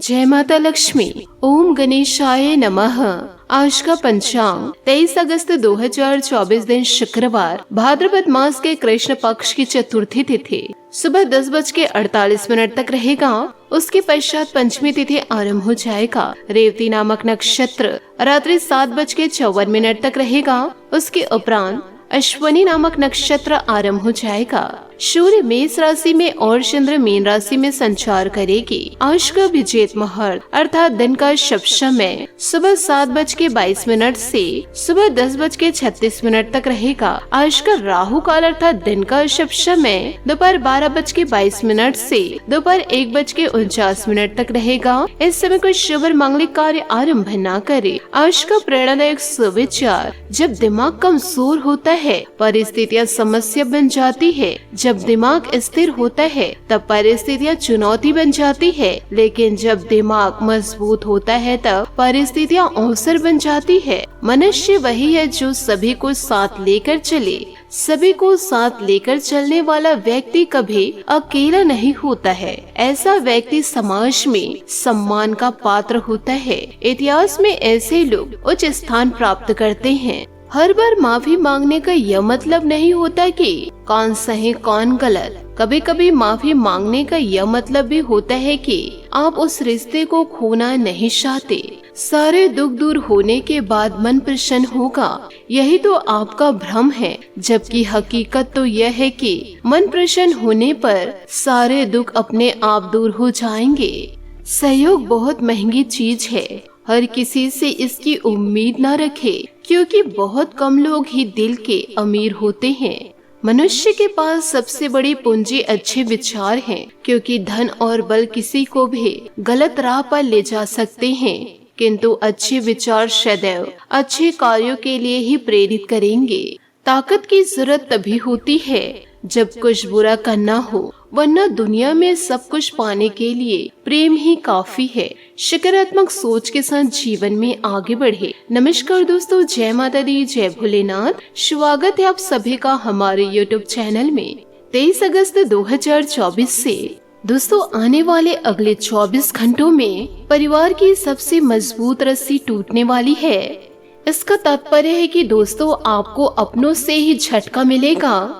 जय माता लक्ष्मी। ओम गणेशाय नमः। आज का पंचांग 23 अगस्त 2024 दिन शुक्रवार, भाद्रपद मास के कृष्ण पक्ष की चतुर्थी तिथि सुबह 10:48 तक रहेगा। उसके पश्चात पंचमी तिथि आरंभ हो जाएगा। रेवती नामक नक्षत्र रात्रि 7:54 तक रहेगा। उसके उपरांत अश्वनी नामक नक्षत्र आरंभ हो जाएगा। सूर्य मेष राशि में और चंद्र मीन राशि में संचार करेगी। आज का विजेत मुहूर्त अर्थात दिन का शुभ समय सुबह 7:22 से सुबह 10:36 तक रहेगा। आज का राहु काल अर्थात दिन का शुभ समय दोपहर 12:22 से दोपहर 1:49 तक रहेगा। इस समय कोई शुभ और मांगलिक कार्य आरंभ न करे। आज का प्रेरणादायक सुविचार, जब दिमाग कमजोर होता है परिस्थितियाँ समस्या बन जाती है। जब दिमाग स्थिर होता है तब परिस्थितियाँ चुनौती बन जाती है, लेकिन जब दिमाग मजबूत होता है तब परिस्थितियाँ अवसर बन जाती है। मनुष्य वही है जो सभी को साथ लेकर चले। सभी को साथ लेकर चलने वाला व्यक्ति कभी अकेला नहीं होता है। ऐसा व्यक्ति समाज में सम्मान का पात्र होता है। इतिहास में ऐसे लोग उच्च स्थान प्राप्त करते हैं। हर बार माफी मांगने का यह मतलब नहीं होता कि कौन सही कौन गलत। कभी कभी माफी मांगने का यह मतलब भी होता है कि आप उस रिश्ते को खोना नहीं चाहते। सारे दुख दूर होने के बाद मन प्रसन्न होगा, यही तो आपका भ्रम है। जबकि हकीकत तो यह है कि मन प्रसन्न होने पर सारे दुख अपने आप दूर हो जाएंगे। सहयोग बहुत महंगी चीज है। हर किसी से इसकी उम्मीद न रखे, क्योंकि बहुत कम लोग ही दिल के अमीर होते हैं। मनुष्य के पास सबसे बड़ी पूंजी अच्छे विचार हैं, क्योंकि धन और बल किसी को भी गलत राह पर ले जा सकते हैं, किंतु अच्छे विचार सदैव अच्छे कार्यों के लिए ही प्रेरित करेंगे। ताकत की जरूरत तभी होती है जब कुछ बुरा करना हो, वरना दुनिया में सब कुछ पाने के लिए प्रेम ही काफी है। सकारात्मक सोच के साथ जीवन में आगे बढ़े। नमस्कार दोस्तों, जय माता दी, जय भोलेनाथ। स्वागत है आप सभी का हमारे YouTube चैनल में। 23 अगस्त 2024 से दोस्तों आने वाले अगले 24 घंटों में परिवार की सबसे मजबूत रस्सी टूटने वाली है। इसका तात्पर्य है कि दोस्तों आपको अपनों से ही झटका मिलेगा।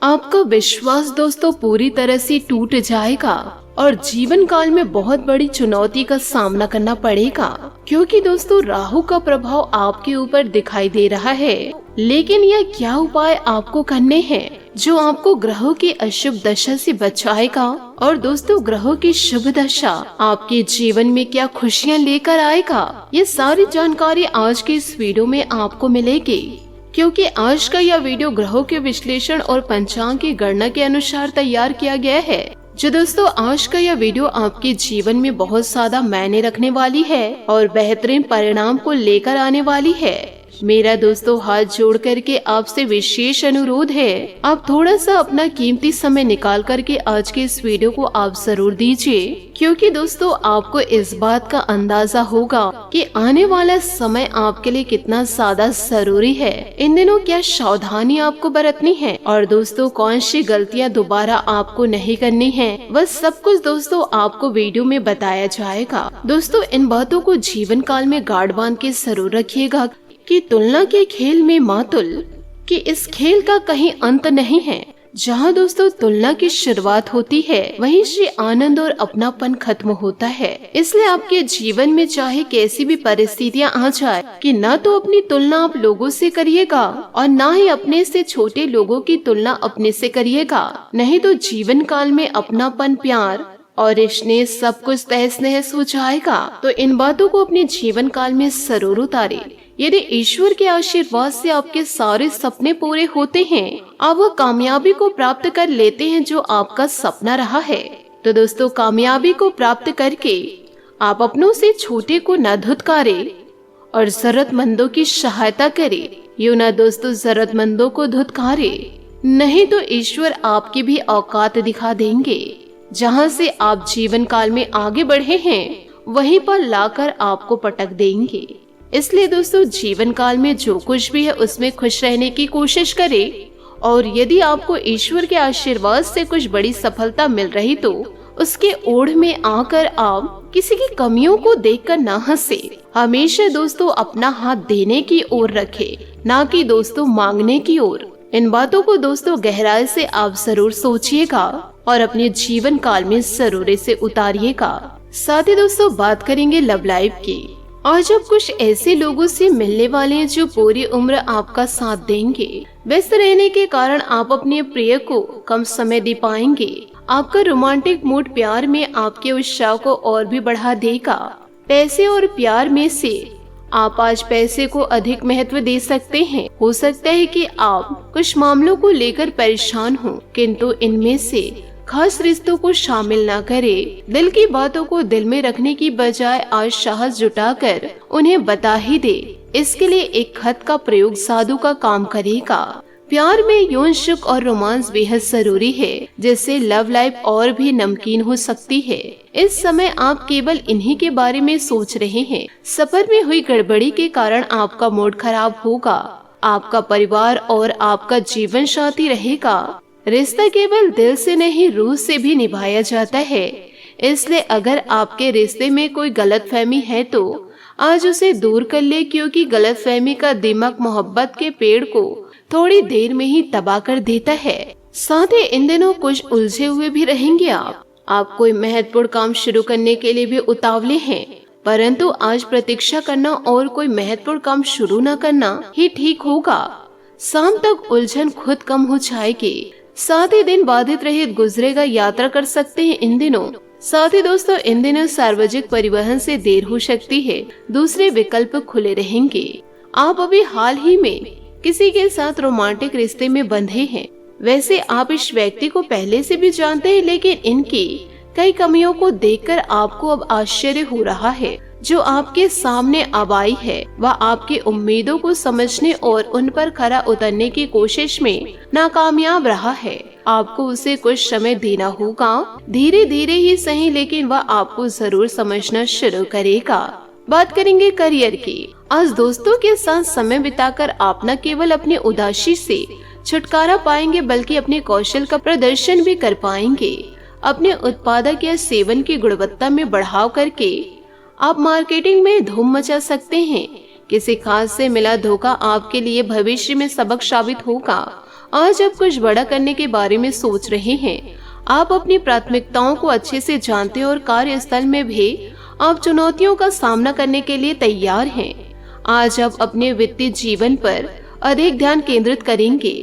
आपका विश्वास दोस्तों पूरी तरह से टूट जाएगा और जीवन काल में बहुत बड़ी चुनौती का सामना करना पड़ेगा, क्योंकि दोस्तों राहु का प्रभाव आपके ऊपर दिखाई दे रहा है। लेकिन यह क्या उपाय आपको करने हैं जो आपको ग्रहों की अशुभ दशा से बचाएगा, और दोस्तों ग्रहों की शुभ दशा आपके जीवन में क्या खुशियाँ लेकर आएगा, ये सारी जानकारी आज के इस वीडियो में आपको मिलेगी। क्योंकि आज का यह वीडियो ग्रहों के विश्लेषण और पंचांग की गणना के अनुसार तैयार किया गया है। जो दोस्तों आज का यह वीडियो आपके जीवन में बहुत ज्यादा मायने रखने वाली है और बेहतरीन परिणाम को लेकर आने वाली है। मेरा दोस्तों हाथ जोड़ करके आपसे विशेष अनुरोध है, आप थोड़ा सा अपना कीमती समय निकाल करके आज के इस वीडियो को आप जरूर दीजिए, क्योंकि दोस्तों आपको इस बात का अंदाजा होगा कि आने वाला समय आपके लिए कितना ज्यादा जरूरी है। इन दिनों क्या सावधानी आपको बरतनी है और दोस्तों कौन सी गलतियां दोबारा आपको नहीं करनी है, वह सब कुछ दोस्तों आपको वीडियो में बताया जाएगा। दोस्तों इन बातों को जीवन काल में गाढ़ बांध के जरूर रखिएगा कि तुलना के खेल में मातुल कि इस खेल का कहीं अंत नहीं है। जहाँ दोस्तों तुलना की शुरुआत होती है वहीं से आनंद और अपनापन खत्म होता है। इसलिए आपके जीवन में चाहे कैसी भी परिस्थितियाँ आ जाए कि न तो अपनी तुलना आप लोगों से करिएगा और न ही अपने से छोटे लोगों की तुलना अपने से करिएगा। नहीं तो जीवन काल में अपनापन, प्यार और स्नेह सब कुछ तहस नहस हो जाएगा। तो इन बातों को अपने जीवन काल में जरूर उतारे। यदि ईश्वर के आशीर्वाद से आपके सारे सपने पूरे होते हैं, आप वो कामयाबी को प्राप्त कर लेते हैं जो आपका सपना रहा है, तो दोस्तों कामयाबी को प्राप्त करके आप अपनों से छोटे को न धुतकारे और जरूरतमंदों की सहायता करे। यूं ना दोस्तों जरूरतमंदों को धुतकारे, नहीं तो ईश्वर आपकी भी औकात दिखा देंगे। जहाँ से आप जीवन काल में आगे बढ़े हैं वहीं पर लाकर आपको पटक देंगे। इसलिए दोस्तों जीवन काल में जो कुछ भी है उसमें खुश रहने की कोशिश करें, और यदि आपको ईश्वर के आशीर्वाद से कुछ बड़ी सफलता मिल रही तो उसके ओढ़ में आकर आप किसी की कमियों को देखकर ना हंसे। हमेशा दोस्तों अपना हाथ देने की ओर रखे, ना कि दोस्तों मांगने की ओर। इन बातों को दोस्तों गहराई से आप जरूर सोचिएगा और अपने जीवन काल में जरूर इसे उतारिएगा। साथ ही दोस्तों बात करेंगे लव लाइफ की। आज आप कुछ ऐसे लोगों से मिलने वाले हैं जो पूरी उम्र आपका साथ देंगे। व्यस्त रहने के कारण आप अपने प्रिय को कम समय दे पाएंगे। आपका रोमांटिक मूड प्यार में आपके उत्साह को और भी बढ़ा देगा। पैसे और प्यार में से आप आज पैसे को अधिक महत्व दे सकते हैं। हो सकता है कि आप कुछ मामलों को लेकर परेशान हो, किंतु इनमें से खास रिश्तों को शामिल ना करें। दिल की बातों को दिल में रखने की बजाय आज साहस जुटाकर उन्हें बता ही दे। इसके लिए एक खत का प्रयोग जादू का काम करेगा। प्यार में यौन सुख और रोमांस बेहद जरूरी है, जिससे लव लाइफ और भी नमकीन हो सकती है। इस समय आप केवल इन्हीं के बारे में सोच रहे हैं। सफर में हुई गड़बड़ी के कारण आपका मूड खराब होगा। आपका परिवार और आपका जीवन साथी रहेगा। रिश्ता केवल दिल से नहीं, रूह से भी निभाया जाता है। इसलिए अगर आपके रिश्ते में कोई गलतफहमी है तो आज उसे दूर कर ले, क्योंकि गलतफहमी का दिमाग मोहब्बत के पेड़ को थोड़ी देर में ही तबाह कर देता है। साथ ही इन दिनों कुछ उलझे हुए भी रहेंगे आप कोई महत्वपूर्ण काम शुरू करने के लिए भी उतावले हैं, परंतु आज प्रतीक्षा करना और कोई महत्वपूर्ण काम शुरू न करना ही ठीक होगा। शाम तक उलझन खुद कम हो जाएगी। साथ ही दिन बाधित रहित गुजरेगा। यात्रा कर सकते हैं इन दिनों। साथ ही दोस्तों इन दिनों सार्वजनिक परिवहन से देर हो सकती है। दूसरे विकल्प खुले रहेंगे। आप अभी हाल ही में किसी के साथ रोमांटिक रिश्ते में बंधे हैं। वैसे आप इस व्यक्ति को पहले से भी जानते हैं, लेकिन इनकी कई कमियों को देखकर आपको अब आश्चर्य हो रहा है। जो आपके सामने अब आई है वह आपकी उम्मीदों को समझने और उन पर खरा उतरने की कोशिश में नाकामयाब रहा है। आपको उसे कुछ समय देना होगा, धीरे धीरे ही सही, लेकिन वह आपको जरूर समझना शुरू करेगा। बात करेंगे करियर की। आज दोस्तों के साथ समय बिताकर आप न केवल अपनी उदासी से छुटकारा पाएंगे, बल्कि अपने कौशल का प्रदर्शन भी कर पाएंगे। अपने उत्पादक या सेवन की गुणवत्ता में बढ़ाव करके आप मार्केटिंग में धूम मचा सकते हैं। किसी खास से मिला धोखा आपके लिए भविष्य में सबक साबित होगा। आज आप कुछ बड़ा करने के बारे में सोच रहे हैं। आप अपनी प्राथमिकताओं को अच्छे से जानते हैं और कार्यस्थल में भी आप चुनौतियों का सामना करने के लिए तैयार हैं। आज आप अपने वित्तीय जीवन पर अधिक ध्यान केंद्रित करेंगे।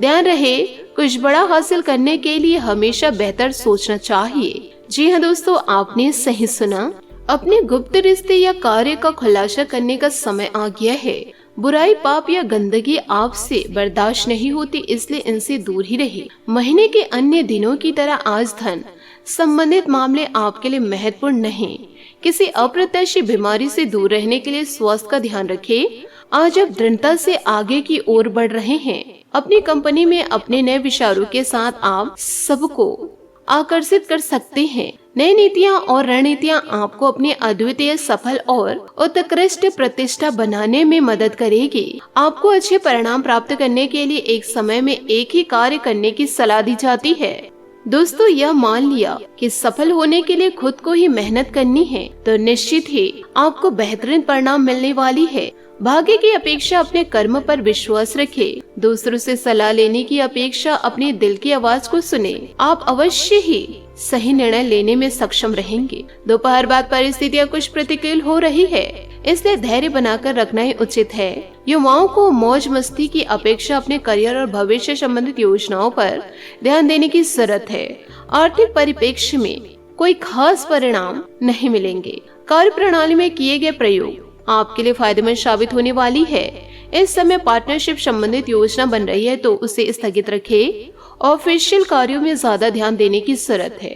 ध्यान रहे, कुछ बड़ा हासिल करने के लिए हमेशा बेहतर सोचना चाहिए। जी हाँ दोस्तों, आपने सही सुना। अपने गुप्त रिश्ते या कार्य का खुलासा करने का समय आ गया है। बुराई, पाप या गंदगी आपसे बर्दाश्त नहीं होती, इसलिए इनसे दूर ही रहिए। महीने के अन्य दिनों की तरह आज धन संबंधित मामले आपके लिए महत्वपूर्ण नहीं। किसी अप्रत्याशित बीमारी से दूर रहने के लिए स्वास्थ्य का ध्यान रखें। आज आप दृढ़ता से आगे की ओर बढ़ रहे हैं। अपनी कंपनी में अपने नए विचारों के साथ आप सबको आकर्षित कर सकते हैं। नई नीतियाँ और रणनीतियाँ आपको अपनी अद्वितीय, सफल और उत्कृष्ट प्रतिष्ठा बनाने में मदद करेगी। आपको अच्छे परिणाम प्राप्त करने के लिए एक समय में एक ही कार्य करने की सलाह दी जाती है। दोस्तों, यह मान लिया कि सफल होने के लिए खुद को ही मेहनत करनी है तो निश्चित ही आपको बेहतरीन परिणाम मिलने वाली है। भाग्य की अपेक्षा अपने कर्म पर विश्वास रखें। दूसरों से सलाह लेने की अपेक्षा अपने दिल की आवाज को सुने। आप अवश्य ही सही निर्णय लेने में सक्षम रहेंगे। दोपहर बाद परिस्थितियाँ कुछ प्रतिकूल हो रही है, इसलिए धैर्य बनाकर रखना ही उचित है। युवाओं को मौज मस्ती की अपेक्षा अपने करियर और भविष्य संबंधित योजनाओं पर ध्यान देने की जरूरत है। आर्थिक परिप्रेक्ष्य में कोई खास परिणाम नहीं मिलेंगे। कार्य प्रणाली में किए गए प्रयोग आपके लिए फायदेमंद साबित होने वाली है। इस समय पार्टनरशिप संबंधित योजना बन रही है तो उसे स्थगित रखें। ऑफिशियल कार्यों में ज्यादा ध्यान देने की जरूरत है।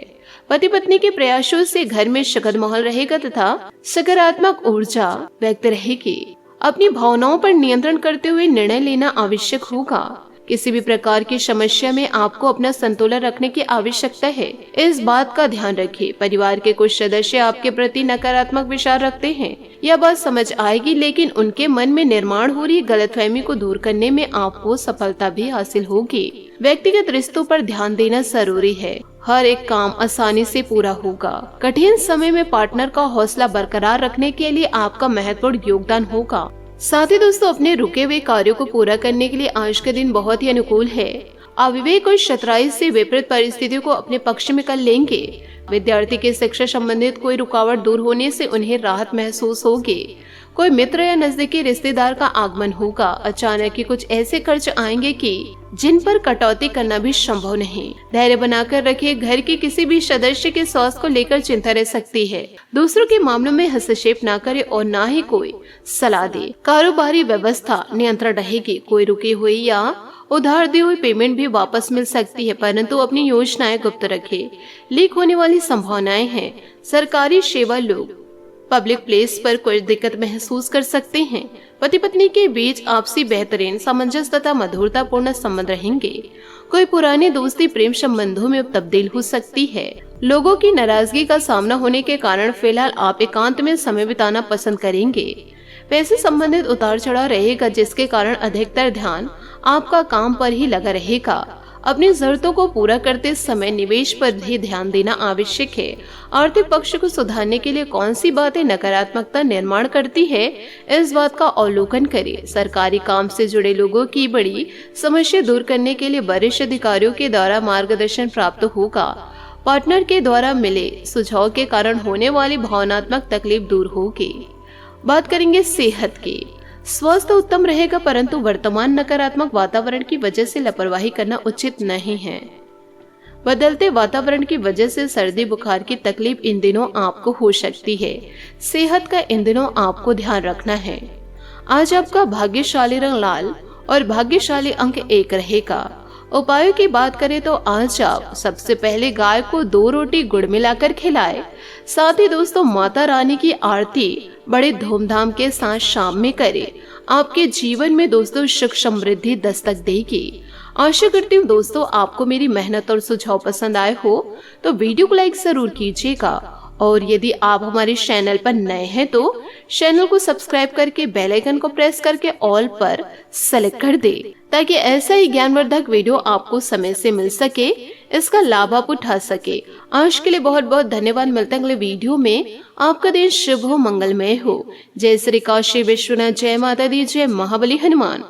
पति पत्नी के प्रयासों से घर में सुखद माहौल रहेगा तथा सकारात्मक ऊर्जा व्यक्त रहेगी। अपनी भावनाओं पर नियंत्रण करते हुए निर्णय लेना आवश्यक होगा। किसी भी प्रकार की समस्या में आपको अपना संतुलन रखने की आवश्यकता है। इस बात का ध्यान रखिए। परिवार के कुछ सदस्य आपके प्रति नकारात्मक विचार रखते हैं। यह बात समझ आएगी, लेकिन उनके मन में निर्माण हो रही गलतफहमी को दूर करने में आपको सफलता भी हासिल होगी। व्यक्तिगत रिश्तों पर ध्यान देना जरूरी है। हर एक काम आसानी से पूरा होगा। कठिन समय में पार्टनर का हौसला बरकरार रखने के लिए आपका महत्वपूर्ण योगदान होगा। साथ ही दोस्तों, अपने रुके हुए कार्यों को पूरा करने के लिए आज का दिन बहुत ही अनुकूल है। अविवेक और शतराई से विपरीत परिस्थितियों को अपने पक्ष में कर लेंगे। विद्यार्थी के शिक्षा संबंधित कोई रुकावट दूर होने से उन्हें राहत महसूस होगी। कोई मित्र या नजदीकी रिश्तेदार का आगमन होगा। अचानक ही कुछ ऐसे खर्च आएंगे कि जिन पर कटौती करना भी संभव नहीं। धैर्य बनाकर रखिए। घर के किसी भी सदस्य के स्वास्थ्य को लेकर चिंता रह सकती है। दूसरों के मामलों में हस्तक्षेप न करे और न ही कोई सलाह दे। कारोबारी व्यवस्था नियंत्रण रहेगी। कोई रुकी हुई या उधार दी हुई पेमेंट भी वापस मिल सकती है, परंतु अपनी योजनाएं गुप्त रखें। लीक होने वाली संभावनाएं हैं। सरकारी सेवा लोग पब्लिक प्लेस पर कुछ दिक्कत महसूस कर सकते हैं। पति पत्नी के बीच आपसी बेहतरीन सामंजस्य तथा मधुरता पूर्ण संबंध रहेंगे। कोई पुरानी दोस्ती प्रेम संबंधों में तब्दील हो सकती है। लोगों की नाराजगी का सामना होने के कारण फिलहाल आप एकांत में समय बिताना पसंद करेंगे। पैसे संबंधित उतार चढ़ाव रहेगा, जिसके कारण अधिकतर ध्यान आपका काम पर ही लगा रहेगा। अपनी जरूरतों को पूरा करते समय निवेश पर भी ध्यान देना आवश्यक है। आर्थिक पक्ष को सुधारने के लिए कौन सी बातें नकारात्मकता निर्माण करती है, इस बात का अवलोकन करें। सरकारी काम से जुड़े लोगों की बड़ी समस्या दूर करने के लिए वरिष्ठ अधिकारियों के द्वारा मार्गदर्शन प्राप्त होगा। पार्टनर के द्वारा मिले सुझाव के कारण होने वाली भावनात्मक तकलीफ दूर होगी। बात करेंगे सेहत की। स्वास्थ्य उत्तम रहेगा, परंतु वर्तमान नकारात्मक वातावरण की वजह से लापरवाही करना उचित नहीं है। बदलते वातावरण की वजह से सर्दी बुखार की तकलीफ इन दिनों आपको हो सकती है। सेहत का इन दिनों आपको ध्यान रखना है। आज आपका भाग्यशाली रंग लाल और भाग्यशाली अंक 1 रहेगा। उपायों की बात करें तो आज आप सबसे पहले गाय को 2 रोटी गुड़ मिलाकर खिलाएं। साथ ही दोस्तों, माता रानी की आरती बड़े धूमधाम के साथ शाम में करें। आपके जीवन में दोस्तों सुख समृद्धि दस्तक देगी। आशा करती हूँ दोस्तों, आपको मेरी मेहनत और सुझाव पसंद आए हो तो वीडियो को लाइक जरूर कीजिएगा। और यदि आप हमारे चैनल पर नए हैं तो चैनल को सब्सक्राइब करके बेल आइकन को प्रेस करके ऑल पर सेलेक्ट कर दे, ताकि ऐसा ही ज्ञानवर्धक वीडियो आपको समय से मिल सके, इसका लाभ आप उठा सके। आज के लिए बहुत बहुत धन्यवाद। मिलते हैं अगले वीडियो में। आपका दिन शुभ हो, मंगलमय हो। जय श्री काशी विश्वनाथ, जय माता दी, जय महाबली हनुमान।